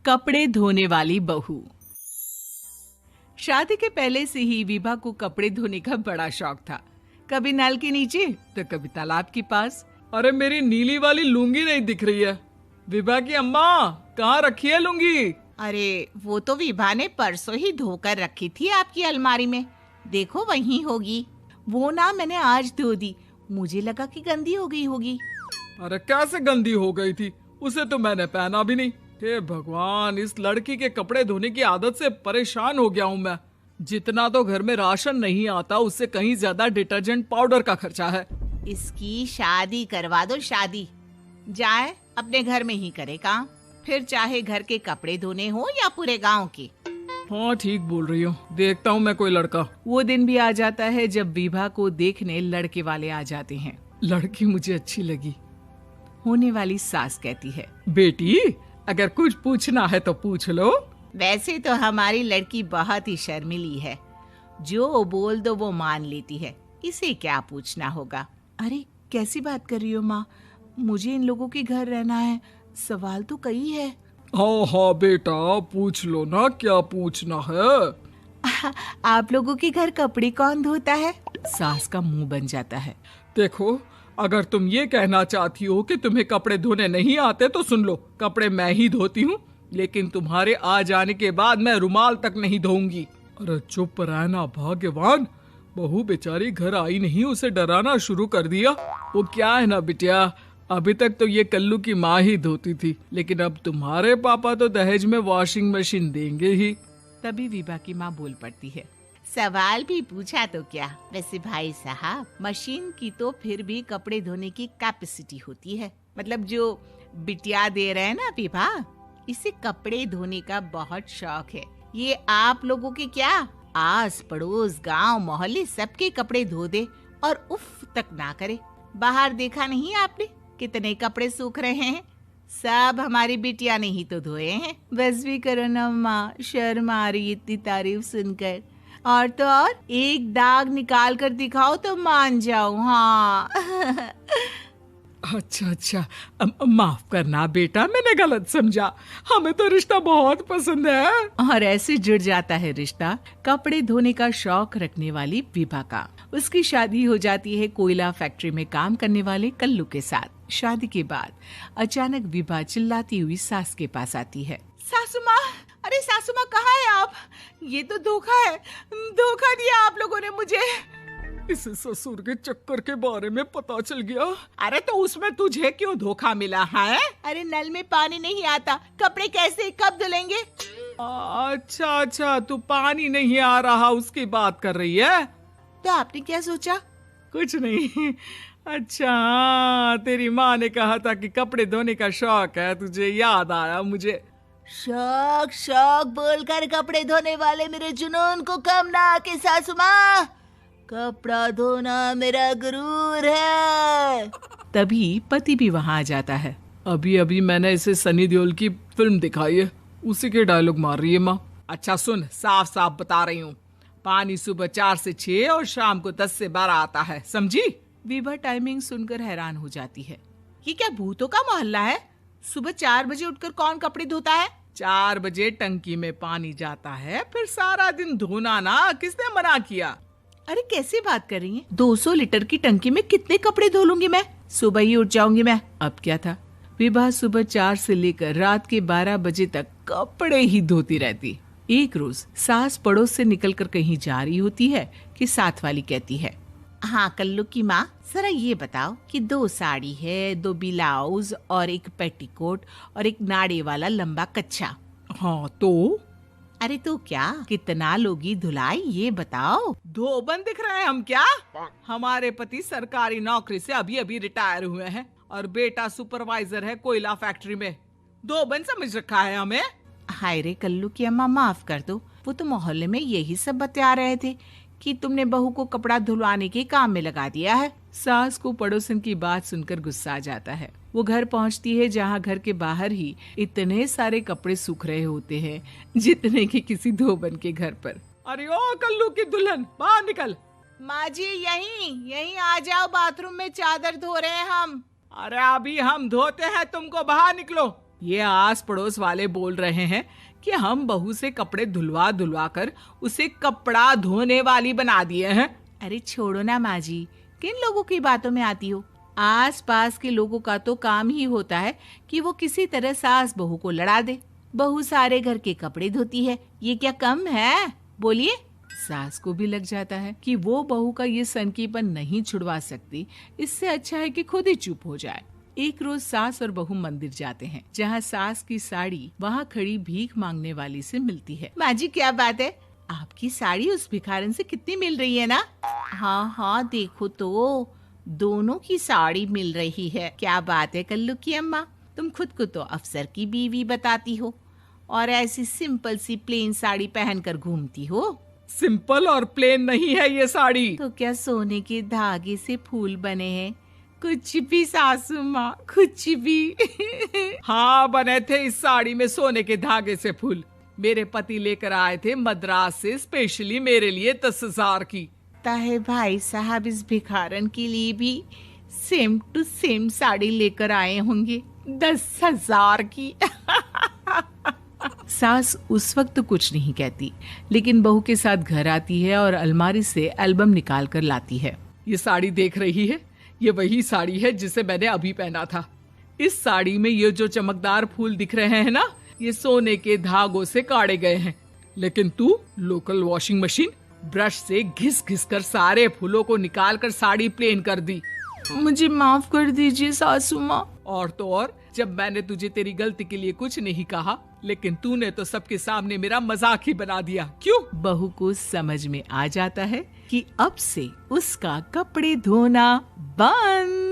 कपड़े धोने वाली बहू। शादी के पहले से ही विभा को कपड़े धोने का बड़ा शौक था। कभी नल के नीचे तो कभी तालाब के पास। अरे मेरी नीली वाली लुंगी नहीं दिख रही है। विभा की अम्मा, कहाँ रखी है लुंगी? अरे वो तो विभा ने परसों ही धोकर रखी थी आपकी अलमारी में, देखो वहीं होगी। वो ना मैंने आज धो दी, मुझे लगा कि गंदी हो गई होगी। अरे कैसे गंदी हो गई थी? उसे तो मैंने पहना भी नहीं। हे भगवान, इस लड़की के कपड़े धोने की आदत से परेशान हो गया हूँ मैं। जितना तो घर में राशन नहीं आता, उससे कहीं ज्यादा डिटर्जेंट पाउडर का खर्चा है। इसकी शादी करवा दो, शादी। जाए अपने घर में ही करे काम, फिर चाहे घर के कपड़े धोने हो या पूरे गांव के। हाँ ठीक बोल रही हो, देखता हूँ मैं कोई लड़का। वो दिन भी आ जाता है जब विभा को देखने लड़के वाले आ जाते हैं। लड़की मुझे अच्छी लगी। होने वाली सास कहती है, बेटी अगर कुछ पूछना है तो पूछ लो। वैसे तो हमारी लड़की बहुत ही शर्मीली है, जो बोल दो वो मान लेती है, इसे क्या पूछना होगा। अरे कैसी बात कर रही हो माँ, मुझे इन लोगों के घर रहना है, सवाल तो कई है। हाँ हाँ बेटा, पूछ लो ना, क्या पूछना है। आप लोगों के घर कपड़े कौन धोता है? सास का मुंह बन जाता है। देखो, अगर तुम ये कहना चाहती हो कि तुम्हें कपड़े धोने नहीं आते तो सुन लो, कपड़े मैं ही धोती हूँ, लेकिन तुम्हारे आ जाने के बाद मैं रुमाल तक नहीं धोऊंगी। अरे चुप रहना भाग्यवान, बहू बेचारी घर आई नहीं, उसे डराना शुरू कर दिया। वो क्या है ना बिटिया, अभी तक तो ये कल्लू की माँ ही धोती थी, लेकिन अब तुम्हारे पापा तो दहेज में वॉशिंग मशीन देंगे ही। तभी विभा की माँ बोल पड़ती है, सवाल भी पूछा तो क्या। वैसे भाई साहब, मशीन की तो फिर भी कपड़े धोने की कैपेसिटी होती है। मतलब जो बिटिया दे रहे हैं ना विभा, इसे कपड़े धोने का बहुत शौक है। ये आप लोगों के क्या, आस पड़ोस गांव मोहल्ले सबके कपड़े धो दे और उफ तक ना करे। बाहर देखा नहीं आपने कितने कपड़े सूख रहे हैं? सब हमारी बिटिया ने ही तो धोए हैं। बस भी करो ना माँ, शर्म आ रही इतनी तारीफ सुनकर। और तो और एक दाग निकाल कर दिखाओ तो मान जाऊं। हाँ। अच्छा, माफ करना बेटा, मैंने गलत समझा। हमें तो रिश्ता बहुत पसंद है। और ऐसे जुड़ जाता है रिश्ता कपड़े धोने का शौक रखने वाली विभा का। उसकी शादी हो जाती है कोयला फैक्ट्री में काम करने वाले कल्लू के साथ। शादी के बाद अचानक विभा चिल्लाती हुई सास के पास आती है। सासू माँ, अरे सासू माँ कहाँ है आप? ये तो धोखा है, धोखा दिया आप लोगों ने मुझे। इसे ससुर के चक्कर के बारे में पता चल गया। अरे तो उसमें तुझे क्यों धोखा मिला है? अरे नल में पानी नहीं आता, कपड़े कैसे कब धुलेंगे? अच्छा, तू पानी नहीं आ रहा उसकी बात कर रही है। तो आपने क्या सोचा? कुछ नहीं। अच्छा, तेरी माँ ने कहा था कि कपड़े धोने का शौक है, तुझे याद आया मुझे। शौक बोलकर कपड़े धोने वाले मेरे जुनून को कम ना आके सासू माँ, कपड़ा धोना मेरा गुरूर है। तभी पति भी वहाँ आ जाता है। अभी मैंने इसे सनी देओल की फिल्म दिखाई है, उसी के डायलॉग मार रही है माँ। अच्छा सुन, साफ साफ बता रही हूँ, पानी सुबह 4 से 6 और शाम को 10 से 12 आता है, समझी? विभा टाइमिंग सुनकर हैरान हो जाती है। ये क्या भूतों का मोहल्ला है? सुबह 4 बजे उठकर कौन कपड़े धोता है? 4 बजे टंकी में पानी जाता है, फिर सारा दिन धोना ना, किसने मना किया? अरे कैसी बात कर रही हैं? 200 लीटर की टंकी में कितने कपड़े धो लूंगी मैं, सुबह ही उठ जाऊंगी मैं। अब क्या था, विभा सुबह 4 से लेकर रात के 12 बजे तक कपड़े ही धोती रहती। एक रोज सास पड़ोस से निकलकर कहीं जा रही होती है कि साथ वाली कहती है, हाँ कल्लू की माँ, जरा ये बताओ कि 2 साड़ी है, 2 ब्लाउज और एक पेटीकोट और एक नाड़े वाला लंबा कच्छा। हाँ तो? अरे तो क्या, कितना लोगी धुलाई ये बताओ। धोबन दिख रहे हैं हम क्या? हमारे पति सरकारी नौकरी से अभी रिटायर हुए हैं और बेटा सुपरवाइजर है कोयला फैक्ट्री में। धोबन समझ रखा है हमें। हाय रे कल्लू की अम्मा, माफ कर दो, वो तो मोहल्ले में यही सब बता रहे थे कि तुमने बहू को कपड़ा धुलवाने के काम में लगा दिया है। सास को पड़ोसन की बात सुनकर गुस्सा आ जाता है। वो घर पहुंचती है जहां घर के बाहर ही इतने सारे कपड़े सूख रहे होते हैं जितने कि किसी धोबन के घर पर। अरे ओ कल्लू की दुल्हन, बाहर निकल। माँ जी यहीं आ जाओ, बाथरूम में चादर धो रहे हैं हम। अरे अभी हम धोते हैं, तुमको बाहर निकलो। ये आस पड़ोस वाले बोल रहे हैं कि हम बहू से कपड़े धुलवा धुलवा कर उसे कपड़ा धोने वाली बना दिए हैं। अरे छोड़ो ना माँ जी, किन लोगों की बातों में आती हो। आस पास के लोगों का तो काम ही होता है कि वो किसी तरह सास बहू को लड़ा दे। बहू सारे घर के कपड़े धोती है, ये क्या कम है? बोलिए। सास को भी लग जाता है कि वो बहू का ये सनकीपन नहीं छुड़वा सकती, इससे अच्छा है कि खुद ही चुप हो जाए। एक रोज सास और बहू मंदिर जाते हैं, जहाँ सास की साड़ी वहाँ खड़ी भीख मांगने वाली से मिलती है। माँ जी क्या बात है, आपकी साड़ी उस भिखारन से कितनी मिल रही है ना? हाँ हाँ देखो तो, दोनों की साड़ी मिल रही है। क्या बात है कल्लू की अम्मा, तुम खुद को तो अफसर की बीवी बताती हो और ऐसी सिंपल सी प्लेन साड़ी पहनकर घूमती हो। सिंपल और प्लेन नहीं है ये साड़ी। तो क्या सोने के धागे से फूल बने हैं? कुछ भी सासू माँ, कुछ भी। हाँ बने थे इस साड़ी में सोने के धागे से फूल। मेरे पति लेकर आए थे मद्रास से स्पेशली मेरे लिए 10,000 की। ताहे भाई साहब इस भिखारन के लिए भी सेम टू सेम साड़ी लेकर आए होंगे 10,000 की। सास उस वक्त तो कुछ नहीं कहती, लेकिन बहू के साथ घर आती है और अलमारी से एल्बम निकाल कर लाती है। ये साड़ी देख रही है, ये वही साड़ी है जिसे मैंने अभी पहना था। इस साड़ी में ये जो चमकदार फूल दिख रहे हैं ना, ये सोने के धागों से काढ़े गए हैं। लेकिन तू लोकल वॉशिंग मशीन ब्रश से घिस घिस कर सारे फूलों को निकाल कर साड़ी प्लेन कर दी। मुझे माफ कर दीजिए सासू माँ। और तो और, जब मैंने तुझे तेरी गलती के लिए कुछ नहीं कहा, लेकिन तूने तो सबके सामने मेरा मजाक ही बना दिया। क्यों? बहू को समझ में आ जाता है कि अब से उसका कपड़े धोना बंद।